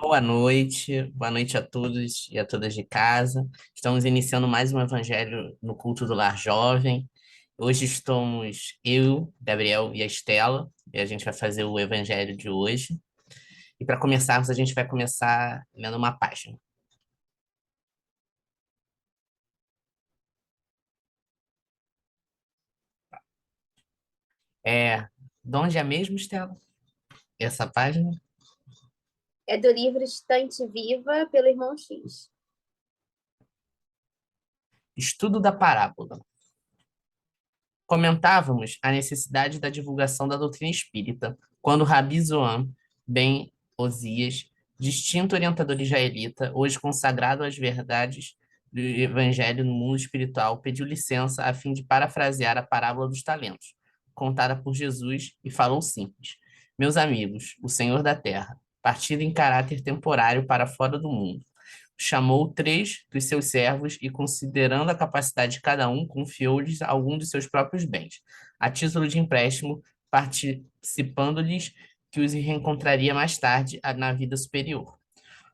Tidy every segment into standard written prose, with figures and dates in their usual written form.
Boa noite a todos e a todas de casa. Estamos iniciando mais um evangelho no culto do Lar Jovem. Hoje estamos eu, Gabriel e a Estela, e a gente vai fazer o evangelho de hoje. E para começarmos, a gente vai começar lendo uma página. É, de onde é mesmo, Estela? Essa página? É do livro Estante Viva, pelo Irmão X. Estudo da parábola. Comentávamos a necessidade da divulgação da doutrina espírita, quando Rabi Zoam ben Osias, distinto orientador israelita, hoje consagrado às verdades do evangelho no mundo espiritual, pediu licença a fim de parafrasear a parábola dos talentos, contada por Jesus, e falou simples: Meus amigos, o Senhor da terra, partido em caráter temporário para fora do mundo, chamou três dos seus servos e, considerando a capacidade de cada um, confiou-lhes algum de seus próprios bens, a título de empréstimo, participando-lhes que os reencontraria mais tarde na vida superior.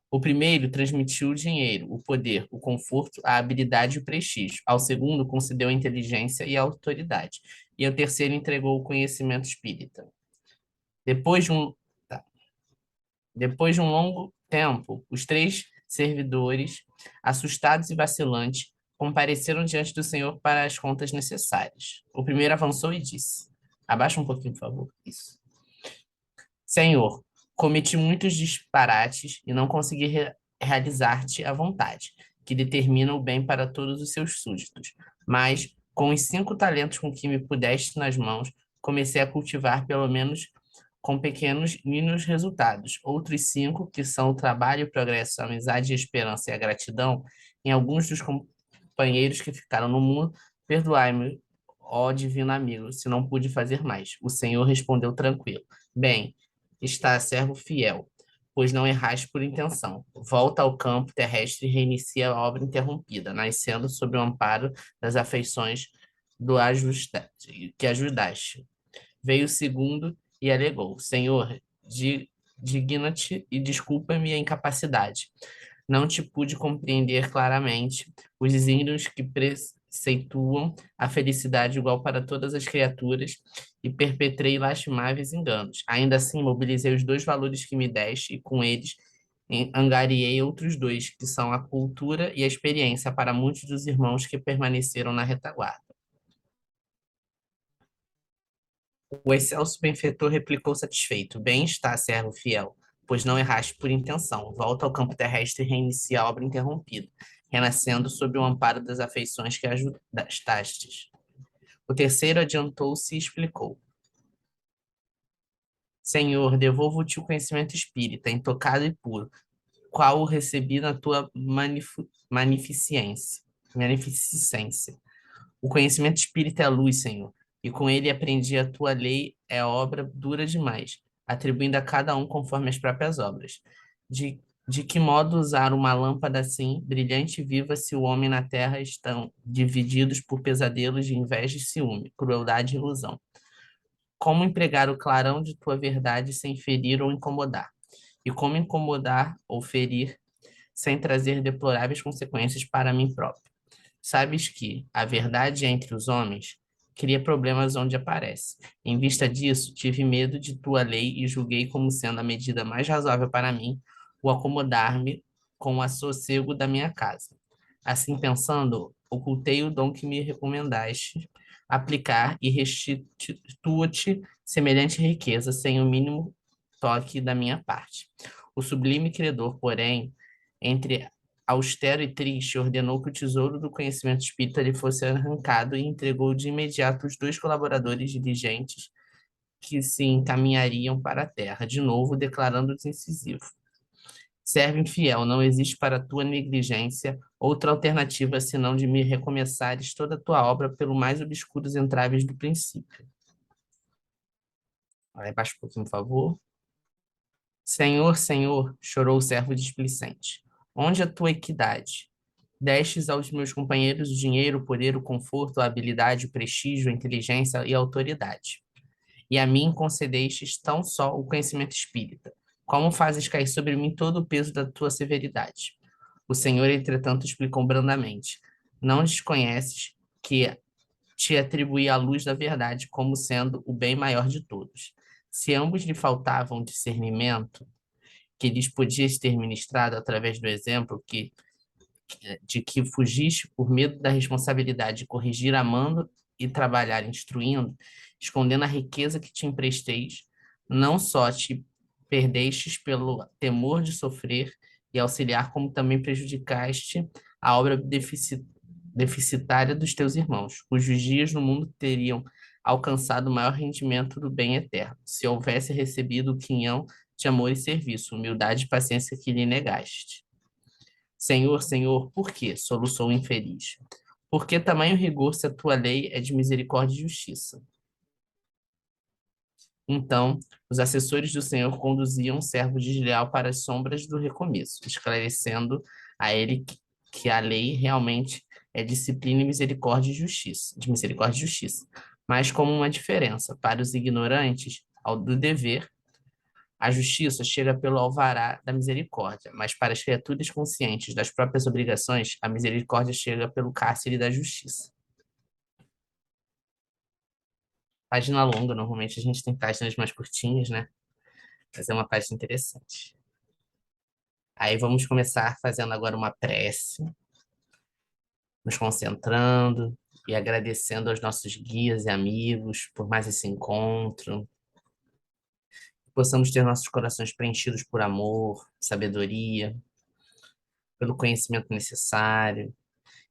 O primeiro transmitiu o dinheiro, o poder, o conforto, a habilidade e o prestígio. Ao segundo, concedeu a inteligência e a autoridade. E ao terceiro, entregou o conhecimento espírita. Depois de um, tá. Depois de um longo tempo, os três servidores, assustados e vacilantes, compareceram diante do Senhor para as contas necessárias. O primeiro avançou e disse: Abaixa um pouquinho, por favor. Isso. Senhor, cometi muitos disparates e não consegui realizar-te a vontade, que determina o bem para todos os seus súditos. Mas, com os 5 talentos com que me pudeste nas mãos, comecei a cultivar pelo menos com pequenos mínimos resultados. Outros 5, que são o trabalho, o progresso, a amizade, a esperança e a gratidão, em alguns dos companheiros que ficaram no mundo, perdoai-me, ó divino amigo, se não pude fazer mais. O Senhor respondeu tranquilo: Bem, está servo fiel, pois não erraste por intenção. Volta ao campo terrestre e reinicia a obra interrompida, nascendo sob o amparo das afeições que ajudaste. Veio o segundo e alegou: Senhor, digna-te e desculpa-me a incapacidade. Não te pude compreender claramente os desígnios que preceituam a felicidade igual para todas as criaturas e perpetrei lastimáveis enganos. Ainda assim, mobilizei os 2 valores que me deste e com eles angariei outros 2, que são a cultura e a experiência para muitos dos irmãos que permaneceram na retaguarda. O excelso benfeitor replicou satisfeito: Bem está, servo fiel, pois não erraste por intenção. Volta ao campo terrestre e reinicia a obra interrompida, renascendo sob o amparo das afeições que ajudastes. O terceiro adiantou-se e explicou: Senhor, devolvo-te o conhecimento espírita, intocado e puro, qual o recebi na tua magnificência. O conhecimento espírita é a luz, Senhor, e com ele aprendi a tua lei é obra dura demais, atribuindo a cada um conforme as próprias obras. De que modo usar uma lâmpada assim, brilhante e viva, se o homem na terra estão divididos por pesadelos de inveja e ciúme, crueldade e ilusão? Como empregar o clarão de tua verdade sem ferir ou incomodar? E como incomodar ou ferir sem trazer deploráveis consequências para mim próprio? Sabes que a verdade entre os homens cria problemas onde aparece. Em vista disso, tive medo de tua lei e julguei como sendo a medida mais razoável para mim o acomodar-me com o assossego da minha casa. Assim pensando, ocultei o dom que me recomendaste aplicar e restitua-te semelhante riqueza sem o mínimo toque da minha parte. O sublime credor, porém, entre austero e triste, ordenou que o tesouro do conhecimento espírita lhe fosse arrancado e entregou de imediato os 2 colaboradores diligentes que se encaminhariam para a terra, de novo declarando-se incisivo. Servo infiel, não existe para tua negligência outra alternativa senão de me recomeçares toda a tua obra pelo mais obscuros entraves do princípio. Aí, baixa um pouquinho, por favor. Senhor, Senhor, chorou o servo displicente. Onde a tua equidade? Destes aos meus companheiros o dinheiro, o poder, o conforto, a habilidade, o prestígio, a inteligência e a autoridade. E a mim concedestes tão só o conhecimento espírita. Como fazes cair sobre mim todo o peso da tua severidade? O Senhor, entretanto, explicou brandamente: Não desconheces que te atribuí a luz da verdade como sendo o bem maior de todos. Se ambos lhe faltavam discernimento, que lhes podias ter ministrado através do exemplo de que fugiste por medo da responsabilidade de corrigir amando e trabalhar instruindo, escondendo a riqueza que te empresteis, não só te perdestes pelo temor de sofrer e auxiliar, como também prejudicaste a obra deficitária dos teus irmãos, cujos dias no mundo teriam alcançado o maior rendimento do bem eterno, se houvesse recebido o quinhão de amor e serviço, humildade e paciência que lhe negaste. Senhor, Senhor, por quê? Soluçou o infeliz. Por que tamanho rigor se a tua lei é de misericórdia e justiça? Então, os assessores do Senhor conduziam o servo desleal para as sombras do recomeço, esclarecendo a ele que a lei realmente é disciplina e misericórdia e justiça, de misericórdia e justiça, mas como uma diferença para os ignorantes ao do dever. A justiça chega pelo alvará da misericórdia, mas para as criaturas conscientes das próprias obrigações, a misericórdia chega pelo cárcere da justiça. Página longa, normalmente a gente tem páginas mais curtinhas, né? Mas é uma página interessante. Aí vamos começar fazendo agora uma prece, nos concentrando e agradecendo aos nossos guias e amigos por mais esse encontro. Que possamos ter nossos corações preenchidos por amor, sabedoria, pelo conhecimento necessário,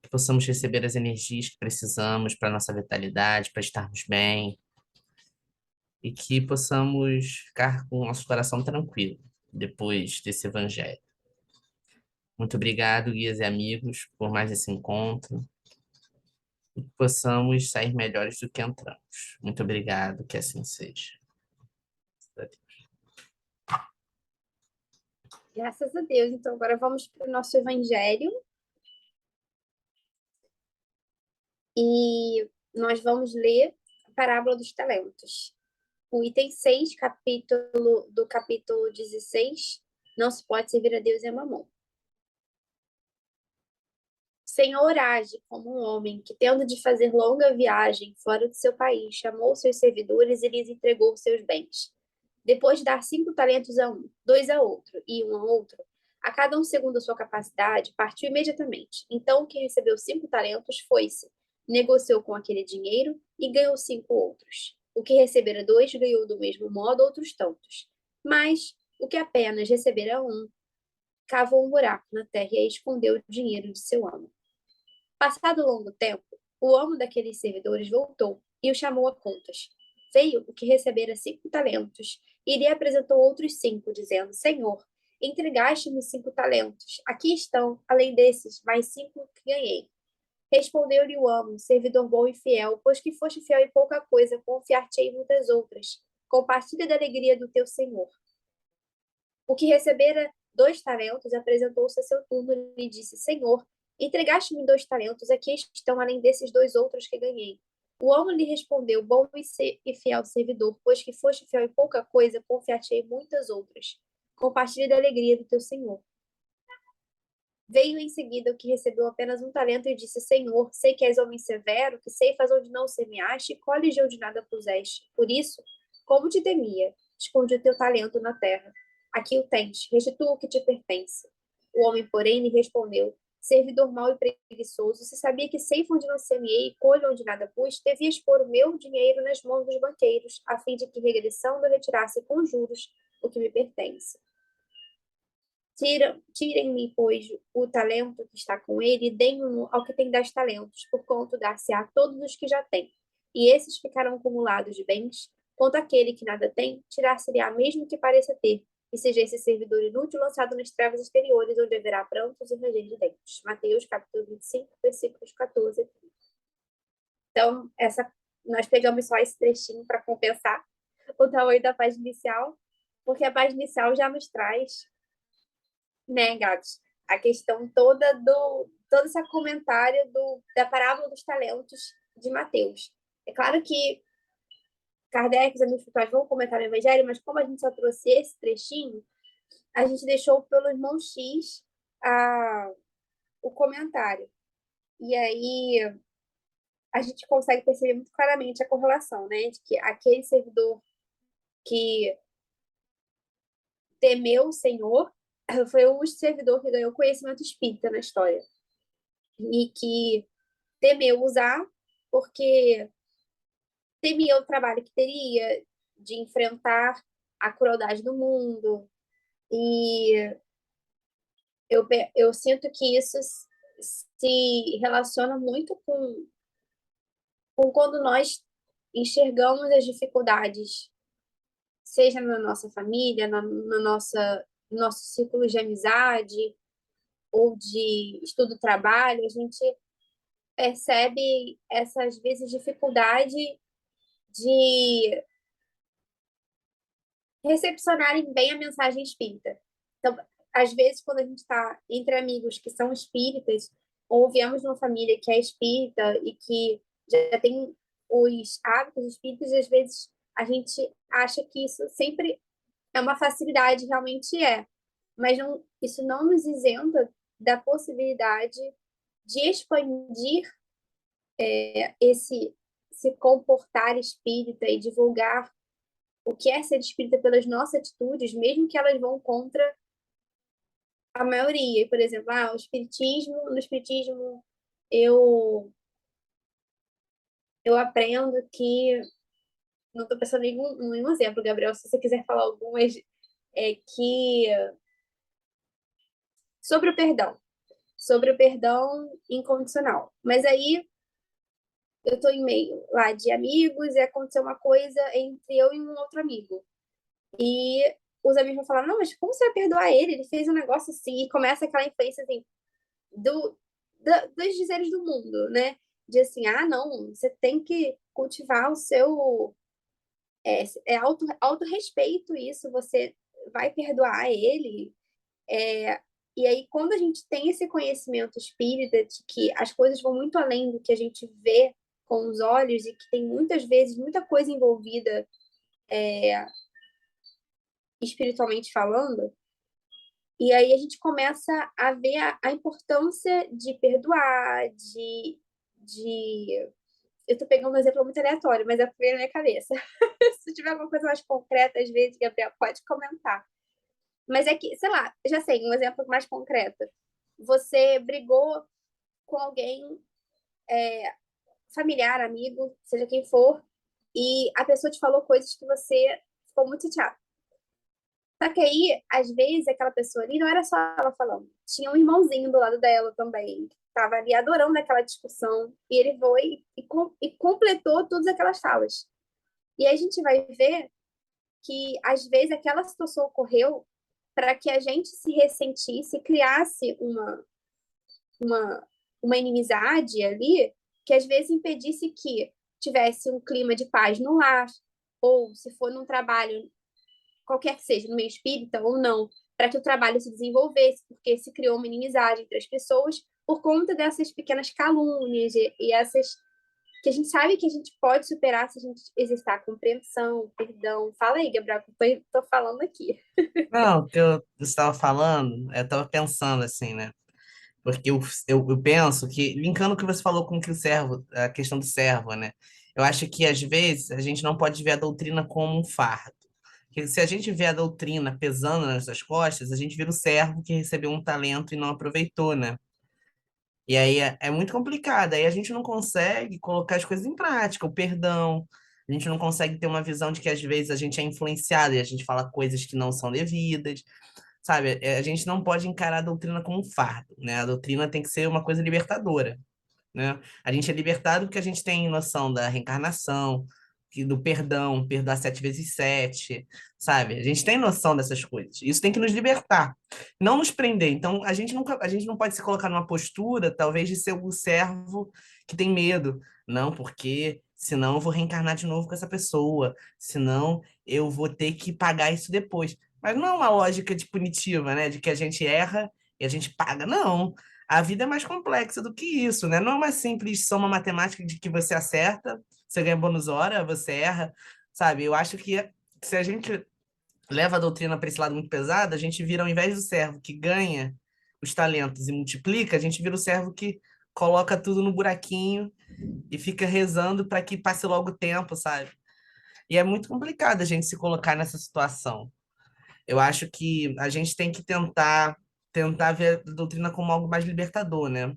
que possamos receber as energias que precisamos para nossa vitalidade, para estarmos bem, e que possamos ficar com o nosso coração tranquilo depois desse evangelho. Muito obrigado, guias e amigos, por mais esse encontro, e que possamos sair melhores do que entramos. Muito obrigado, que assim seja. Graças a Deus. Então, agora vamos para o nosso evangelho. E nós vamos ler a parábola dos talentos. O item 6, capítulo 16, não se pode servir a Deus e a mamon. O Senhor age como um homem que, tendo de fazer longa viagem fora de seu país, chamou seus servidores e lhes entregou seus bens. Depois de dar 5 talentos a um, 2 a outro e 1 a outro, a cada um segundo a sua capacidade, partiu imediatamente. Então o que recebeu 5 talentos foi-se, negociou com aquele dinheiro e ganhou 5 outros. O que recebera 2 ganhou do mesmo modo outros tantos. Mas o que apenas recebera um, cavou um buraco na terra e escondeu o dinheiro de seu amo. Passado longo tempo, o amo daqueles servidores voltou e o chamou a contas. Veio o que recebera 5 talentos e lhe apresentou outros 5, dizendo: Senhor, entregaste-me 5 talentos. Aqui estão, além desses, mais 5 que ganhei. Respondeu-lhe o amo, servidor bom e fiel, pois que foste fiel em pouca coisa, confiar-te-ei em muitas outras. Compartilha da alegria do teu senhor. O que recebera 2 talentos apresentou-se a seu turno e lhe disse: Senhor, entregaste-me 2 talentos, aqui estão além desses 2 outros que ganhei. O homem lhe respondeu: Bom e fiel servidor, pois que foste fiel em pouca coisa, confiar-te-ei em muitas outras. Compartilha da alegria do teu senhor. Veio em seguida o que recebeu apenas 1 talento e disse: Senhor, sei que és homem severo, que ceifas onde não semeaste e colhes onde nada puseste. Por isso, como te temia, escondi o teu talento na terra. Aqui o tens, restitua o que te pertence. O homem, porém, lhe respondeu: Servidor mau e preguiçoso, se sabia que ceifa onde não semeei e colho onde nada pus, devias pôr o meu dinheiro nas mãos dos banqueiros, a fim de que, regressando, eu retirasse com juros o que me pertence. Tirem-me, pois, o talento que está com ele e deem-no ao que tem 10 talentos, por quanto dar-se-á a todos os que já têm. E esses ficarão acumulados de bens, quanto aquele que nada tem, tirar-se-lhe-á mesmo que pareça ter, e seja esse servidor inútil lançado nas trevas exteriores, onde haverá prantos e ranger de dentes. Mateus, capítulo 25, versículos 14 e 30. Então, nós pegamos só esse trechinho para compensar o tamanho da página inicial, porque a página inicial já nos traz, né, Gabs, a questão toda todo esse comentário da parábola dos talentos de Mateus. É claro que Kardec e os amigos espirituais vão comentar o Evangelho, mas como a gente só trouxe esse trechinho, a gente deixou pelo irmão X o comentário. E aí a gente consegue perceber muito claramente a correlação, né? De que aquele servidor que temeu o Senhor foi o servidor que ganhou conhecimento espírita na história. E que temeu usar porque temia o trabalho que teria de enfrentar a crueldade do mundo. E eu sinto que isso se relaciona muito com quando nós enxergamos as dificuldades, seja na nossa família, na no nosso círculo de amizade ou de estudo trabalho, a gente percebe essas vezes dificuldade de recepcionarem bem a mensagem espírita. Então, às vezes, quando a gente está entre amigos que são espíritas, ou viemos de uma família que é espírita e que já tem os hábitos espíritas, às vezes a gente acha que isso sempre é uma facilidade, realmente é. Mas não, isso não nos isenta da possibilidade de expandir esse se comportar espírita e divulgar o que é ser espírita pelas nossas atitudes, mesmo que elas vão contra a maioria. Por exemplo, no espiritismo eu aprendo que não estou pensando em nenhum exemplo, Gabriel, se você quiser falar algumas que sobre sobre o perdão incondicional. Mas aí eu estou em meio lá de amigos e aconteceu uma coisa entre eu e um outro amigo. E os amigos vão falar, não, mas como você vai perdoar ele? Ele fez um negócio assim, e começa aquela influência assim, dos dizeres do mundo, né? De assim, não, você tem que cultivar o seu auto-respeito isso, você vai perdoar ele. É, e aí, quando a gente tem esse conhecimento espírita de que as coisas vão muito além do que a gente vê com os olhos e que tem muitas vezes muita coisa envolvida espiritualmente falando, e aí a gente começa a ver a importância de perdoar, de... Eu tô pegando um exemplo muito aleatório, mas é porque na minha cabeça. Se tiver alguma coisa mais concreta, às vezes, Gabriel, pode comentar. Mas é que, sei lá, já sei, um exemplo mais concreto. Você brigou com alguém, familiar, amigo, seja quem for, e a pessoa te falou coisas que você ficou muito chateado. Só que aí, às vezes, aquela pessoa ali não era só ela falando. Tinha um irmãozinho do lado dela também, que estava ali adorando aquela discussão. E ele foi e completou todas aquelas falas. E aí a gente vai ver que, às vezes, aquela situação ocorreu para que a gente se ressentisse, criasse uma, uma inimizade ali, que às vezes impedisse que tivesse um clima de paz no lar, ou se for num trabalho qualquer que seja, no meio espírita ou não, para que o trabalho se desenvolvesse, porque se criou uma inimizade entre as pessoas por conta dessas pequenas calúnias e essas que a gente sabe que a gente pode superar se a gente exercitar compreensão, perdão. Fala aí, Gabriel, que eu tô falando aqui. Não, o que eu estava falando, eu estava pensando assim, né? Porque eu penso que, linkando o que você falou com que o servo, a questão do servo, né? Eu acho que, às vezes, a gente não pode ver a doutrina como um fardo. Porque se a gente vê a doutrina pesando nas nossas costas, a gente vira o servo que recebeu um talento e não aproveitou, né? E aí é muito complicado. Aí a gente não consegue colocar as coisas em prática, o perdão. A gente não consegue ter uma visão de que, às vezes, a gente é influenciado e a gente fala coisas que não são devidas. Sabe, a gente não pode encarar a doutrina como um fardo, né? A doutrina tem que ser uma coisa libertadora, né? A gente é libertado porque a gente tem noção da reencarnação, do perdão, perdoar 7 vezes 7, sabe? A gente tem noção dessas coisas. Isso tem que nos libertar, não nos prender. Então, a gente não pode se colocar numa postura, talvez, de ser o servo que tem medo. Não, porque senão eu vou reencarnar de novo com essa pessoa, senão eu vou ter que pagar isso depois. Mas não é uma lógica de punitiva, né? De que a gente erra e a gente paga. Não. A vida é mais complexa do que isso, né? Não é uma simples soma matemática de que você acerta, você ganha bônus hora, você erra, sabe? Eu acho que se a gente leva a doutrina para esse lado muito pesado, a gente vira, ao invés do servo que ganha os talentos e multiplica, a gente vira o servo que coloca tudo no buraquinho e fica rezando para que passe logo o tempo, sabe? E é muito complicado a gente se colocar nessa situação. Eu acho que a gente tem que tentar ver a doutrina como algo mais libertador, né?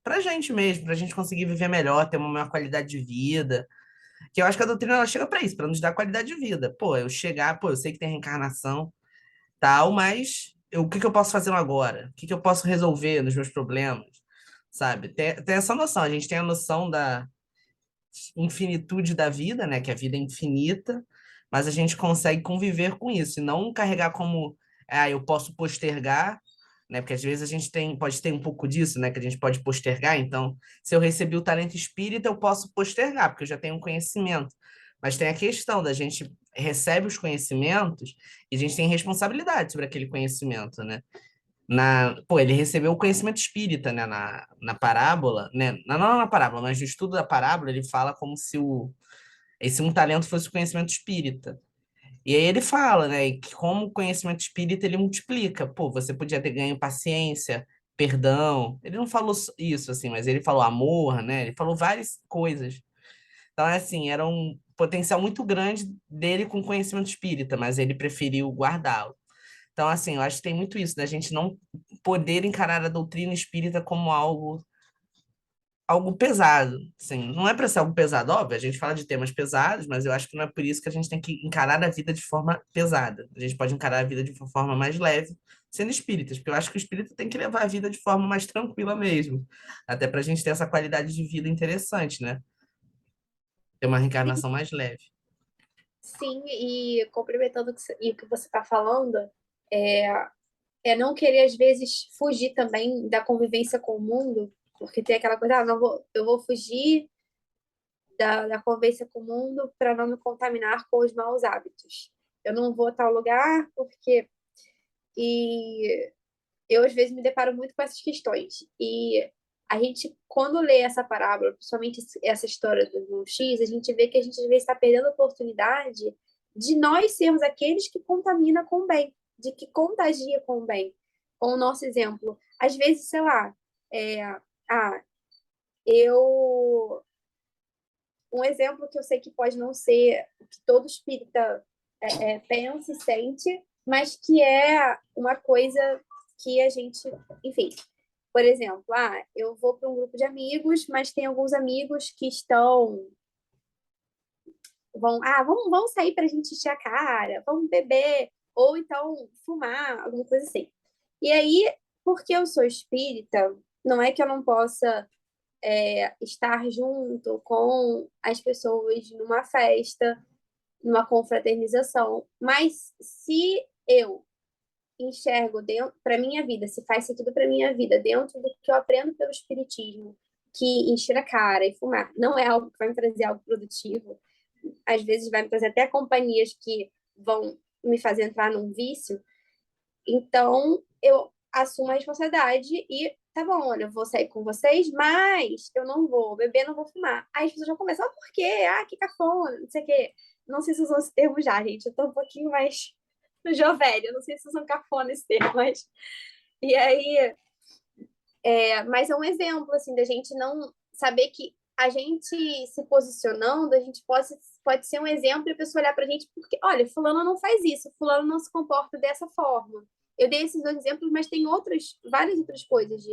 Pra gente mesmo, pra gente conseguir viver melhor, ter uma maior qualidade de vida. Que eu acho que a doutrina ela chega pra isso, pra nos dar qualidade de vida. Pô, eu sei que tem reencarnação, tal, mas o que que eu posso fazer agora? O que que eu posso resolver nos meus problemas? Sabe? Tem essa noção, a gente tem a noção da infinitude da vida, né? Que a vida é infinita, mas a gente consegue conviver com isso e não carregar como, eu posso postergar, né? Porque às vezes a gente pode ter um pouco disso, né? Que a gente pode postergar. Então, se eu recebi o talento espírita, eu posso postergar, porque eu já tenho um conhecimento. Mas tem a questão da gente recebe os conhecimentos e a gente tem responsabilidade sobre aquele conhecimento, né? Ele recebeu o conhecimento espírita, né, na parábola, né, não na parábola, mas no estudo da parábola, ele fala como se esse um talento fosse o conhecimento espírita. E aí ele fala, né, que como o conhecimento espírita ele multiplica. Pô, você podia ter ganho paciência, perdão. Ele não falou isso, assim, mas ele falou amor, né, ele falou várias coisas. Então, é assim, era um potencial muito grande dele com conhecimento espírita, mas ele preferiu guardá-lo. Então, assim, eu acho que tem muito isso, da gente não poder encarar a doutrina espírita como algo pesado. Assim, não é para ser algo pesado, óbvio, a gente fala de temas pesados, mas eu acho que não é por isso que a gente tem que encarar a vida de forma pesada. A gente pode encarar a vida de uma forma mais leve, sendo espíritas, porque eu acho que o espírita tem que levar a vida de forma mais tranquila mesmo, até para a gente ter essa qualidade de vida interessante, né? Ter uma reencarnação mais leve. Sim, e complementando o que você está falando, é, é não querer, às vezes, fugir também da convivência com o mundo, porque tem aquela coisa, não vou, eu vou fugir da convivência com o mundo para não me contaminar com os maus hábitos. Eu não vou a tal lugar porque. E eu, às vezes, me deparo muito com essas questões. E a gente, quando lê essa parábola, principalmente essa história do X, a gente vê que a gente, às vezes, está perdendo a oportunidade de nós sermos aqueles que contaminam com o bem, de que contagia com o bem. Com o nosso exemplo. Às vezes, sei lá, é, eu um exemplo que eu sei que pode não ser o que todo espírita pensa e sente, mas que é uma coisa que a gente, enfim, por exemplo, eu vou para um grupo de amigos, mas tem alguns amigos que vamos sair para a gente encher a cara, vamos beber, ou então fumar, alguma coisa assim. E aí, porque eu sou espírita, não é que eu não possa estar junto com as pessoas numa festa, numa confraternização. Mas se eu enxergo dentro para minha vida, se faz sentido para minha vida, dentro do que eu aprendo pelo espiritismo, que encher a cara e fumar não é algo que vai me trazer algo produtivo, às vezes vai me trazer até companhias que vão me fazer entrar num vício, então eu assumo a responsabilidade e tá bom, olha, eu vou sair com vocês, mas eu não vou beber, não vou fumar. Aí as pessoas já começam, por quê? Que cafona, não sei o quê. Não sei se usam esse termo já, gente. Eu tô um pouquinho mais jovelha, não sei se usam cafona esse termo, mas. E aí. Mas é um exemplo, assim, da gente não saber que a gente se posicionando, a gente pode ser um exemplo e a pessoa olhar pra gente, porque, olha, fulano não faz isso, fulano não se comporta dessa forma. Eu dei esses dois exemplos, mas tem várias outras coisas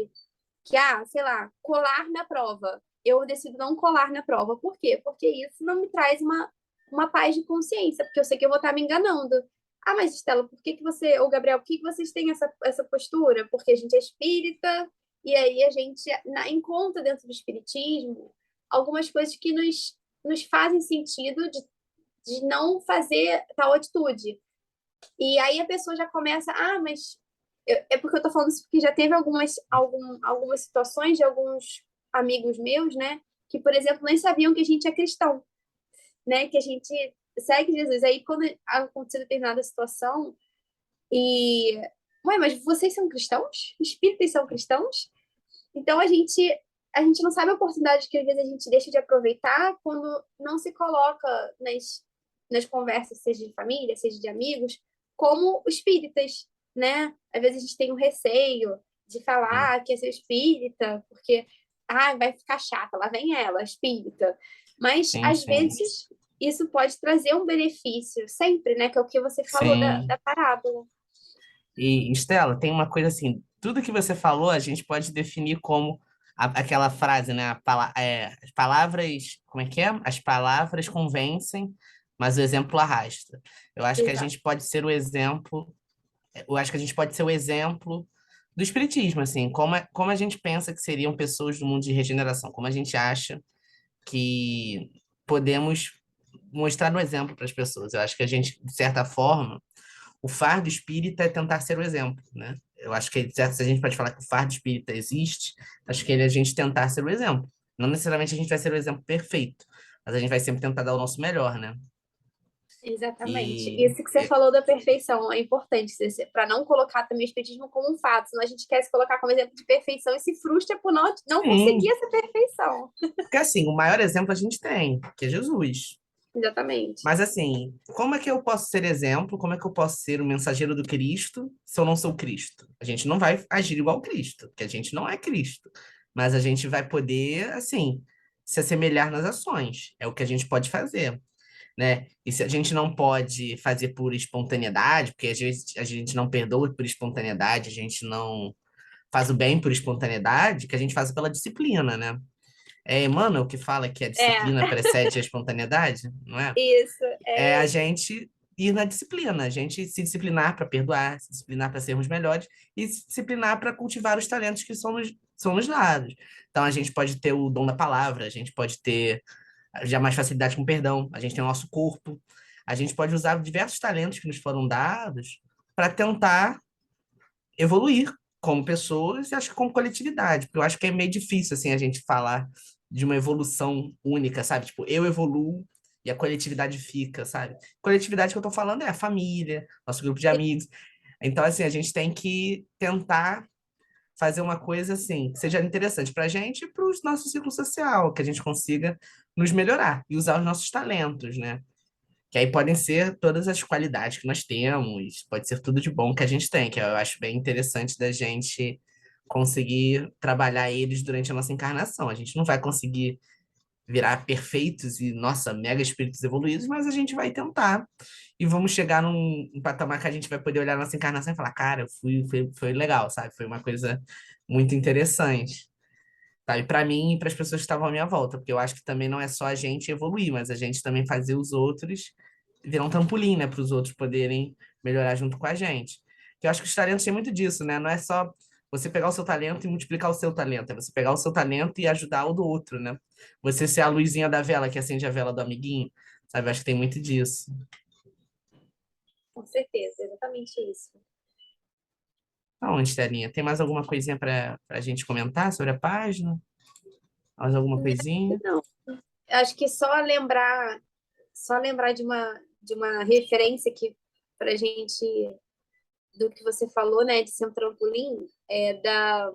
que, sei lá, colar na prova. Eu decido não colar na prova. Por quê? Porque isso não me traz uma paz de consciência, porque eu sei que eu vou estar me enganando. Mas Estela, por que que você, ou Gabriel, por que que vocês têm essa postura? Porque a gente é espírita, e aí a gente encontra dentro do espiritismo algumas coisas que nos fazem sentido de não fazer tal atitude. E aí a pessoa já começa, mas é porque eu tô falando isso porque já teve algumas situações de alguns amigos meus, né? Que, por exemplo, nem sabiam que a gente é cristão, né? Que a gente segue Jesus. Aí, quando aconteceu determinada situação, e. Ué, mas vocês são cristãos? Espíritas são cristãos? Então, a gente não sabe a oportunidade que às vezes a gente deixa de aproveitar quando não se coloca nas conversas, seja de família, seja de amigos, como espíritas, né? Às vezes a gente tem um receio de Sim, falar que é ser espírita, porque vai ficar chata, lá vem ela, espírita. Mas sim, às sim. vezes isso pode trazer um benefício, sempre, né? Que é o que você falou da Sim. parábola. E, Estela, tem uma coisa assim, tudo que você falou, a gente pode definir como aquela frase, né? As palavras, como é que é? As palavras convencem, mas o exemplo arrasta. Eu acho que a Exato. gente pode ser o exemplo, eu acho que a gente pode ser o exemplo do espiritismo, assim, como a gente pensa que seriam pessoas do mundo de regeneração, como a gente acha que podemos mostrar no exemplo para as pessoas. Eu acho que a gente, de certa forma, o fardo espírita é tentar ser o exemplo, né? Eu acho que se a gente pode falar que o fardo espírita existe, acho que ele é a gente tentar ser o exemplo. Não necessariamente a gente vai ser o exemplo perfeito, mas a gente vai sempre tentar dar o nosso melhor, né? Exatamente. E Isso que você falou da perfeição é importante, para não colocar também o espiritismo como um fato, senão a gente quer se colocar como exemplo de perfeição e se frustra por não conseguir sim, essa perfeição. porque assim, o maior exemplo a gente tem, que é Jesus. Exatamente. Mas assim, como é que eu posso ser exemplo? Como é que eu posso ser o mensageiro do Cristo se eu não sou Cristo? A gente não vai agir igual Cristo, porque a gente não é Cristo. Mas a gente vai poder, assim, se assemelhar nas ações. É o que a gente pode fazer, né? E se a gente não pode fazer por espontaneidade, porque às vezes a gente não perdoa por espontaneidade, a gente não faz o bem por espontaneidade, que a gente faz pela disciplina, né? É Emmanuel que fala que a É, disciplina precede a espontaneidade, não é? isso, É é a isso. gente ir na disciplina, a gente se disciplinar para perdoar, se disciplinar para sermos melhores e se disciplinar para cultivar os talentos que são nos dados. Então, a gente pode ter o dom da palavra, a gente pode ter já mais facilidade com perdão, a gente tem o nosso corpo, a gente pode usar diversos talentos que nos foram dados para tentar evoluir como pessoas e acho que como coletividade, porque eu acho que é meio difícil assim a gente falar de uma evolução única, sabe? Tipo, eu evoluo e a coletividade fica, sabe? Coletividade que eu tô falando é a família, nosso grupo de amigos. Então, assim, a gente tem que tentar fazer uma coisa assim, que seja interessante para a gente e para o nosso ciclo social, que a gente consiga nos melhorar e usar os nossos talentos, né? Que aí podem ser todas as qualidades que nós temos, pode ser tudo de bom que a gente tem, que eu acho bem interessante da gente conseguir trabalhar eles durante a nossa encarnação. A gente não vai conseguir virar perfeitos e, nossa, mega espíritos evoluídos, mas a gente vai tentar. E vamos chegar num patamar que a gente vai poder olhar a nossa encarnação e falar, cara, foi legal, sabe? Foi uma coisa muito interessante. Sabe, para mim e para as pessoas que estavam à minha volta, porque eu acho que também não é só a gente evoluir, mas a gente também fazer os outros virar um trampolim, né, para os outros poderem melhorar junto com a gente. Que eu acho que os talentos têm muito disso, né? Não é só você pegar o seu talento e multiplicar o seu talento, é você pegar o seu talento e ajudar o do outro, né? Você ser a luzinha da vela que acende a vela do amiguinho, sabe? Eu acho que tem muito disso. Com certeza, exatamente isso. Então, Estelinha, tem mais alguma coisinha para a gente comentar sobre a página? Mais alguma coisinha? Não, acho que só lembrar de uma referência que pra gente do que você falou, né, de ser um trampolim, é da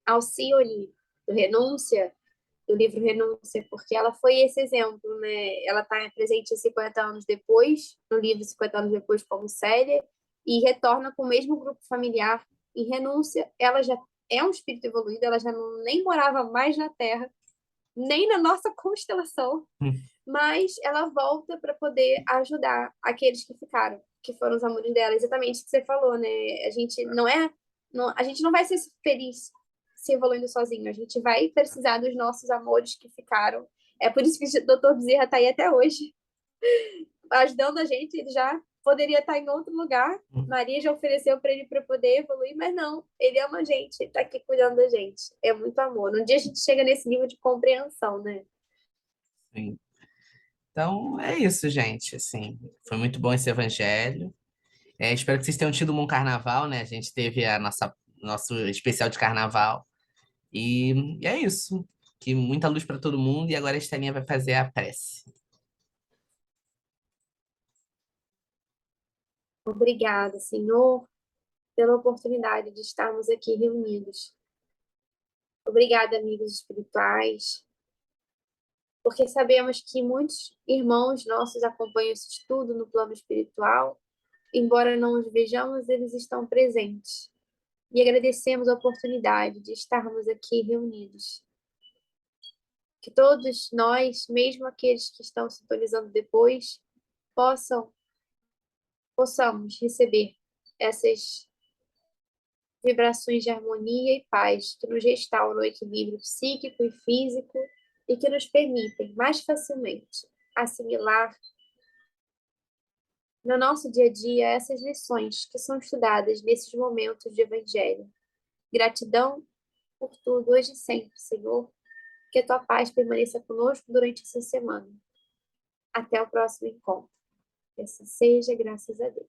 Alcione, do Renúncia, do livro Renúncia, porque ela foi esse exemplo, né? Ela está presente 50 anos depois, no livro 50 anos depois, como Célia, e retorna com o mesmo grupo familiar. Em Renúncia, ela já é um espírito evoluído, ela já nem morava mais na Terra, nem na nossa constelação, Hum, mas ela volta para poder ajudar aqueles que ficaram, que foram os amores dela. Exatamente o que você falou, né? A gente não é, a gente não vai ser feliz se evoluindo sozinho. A gente vai precisar dos nossos amores que ficaram. É por isso que o Dr. Bezerra está aí até hoje, ajudando a gente. Ele já poderia estar em outro lugar. hum, Maria já ofereceu para ele para poder evoluir, mas não, ele ama a gente, está aqui cuidando da gente. É muito amor. Um dia a gente chega nesse nível de compreensão, né? sim. Então, é isso, gente. Assim, foi muito bom esse evangelho. Espero que vocês tenham tido um bom carnaval, né? A gente teve nosso especial de carnaval. E é isso. Que muita luz para todo mundo. E agora a Estelinha vai fazer a prece. Obrigada, Senhor, pela oportunidade de estarmos aqui reunidos. Obrigada, amigos espirituais, porque sabemos que muitos irmãos nossos acompanham esse estudo no plano espiritual embora não os vejamos, eles estão presentes. E agradecemos a oportunidade de estarmos aqui reunidos. Que todos nós, mesmo aqueles que estão sintonizando depois, possamos receber essas vibrações de harmonia e paz que nos restauram o equilíbrio psíquico e físico e que nos permitem mais facilmente assimilar no nosso dia a dia essas lições que são estudadas nesses momentos de evangelho. Gratidão por tudo hoje e sempre, Senhor. Que a tua paz permaneça conosco durante essa semana. Até o próximo encontro. Que assim seja, graças a Deus.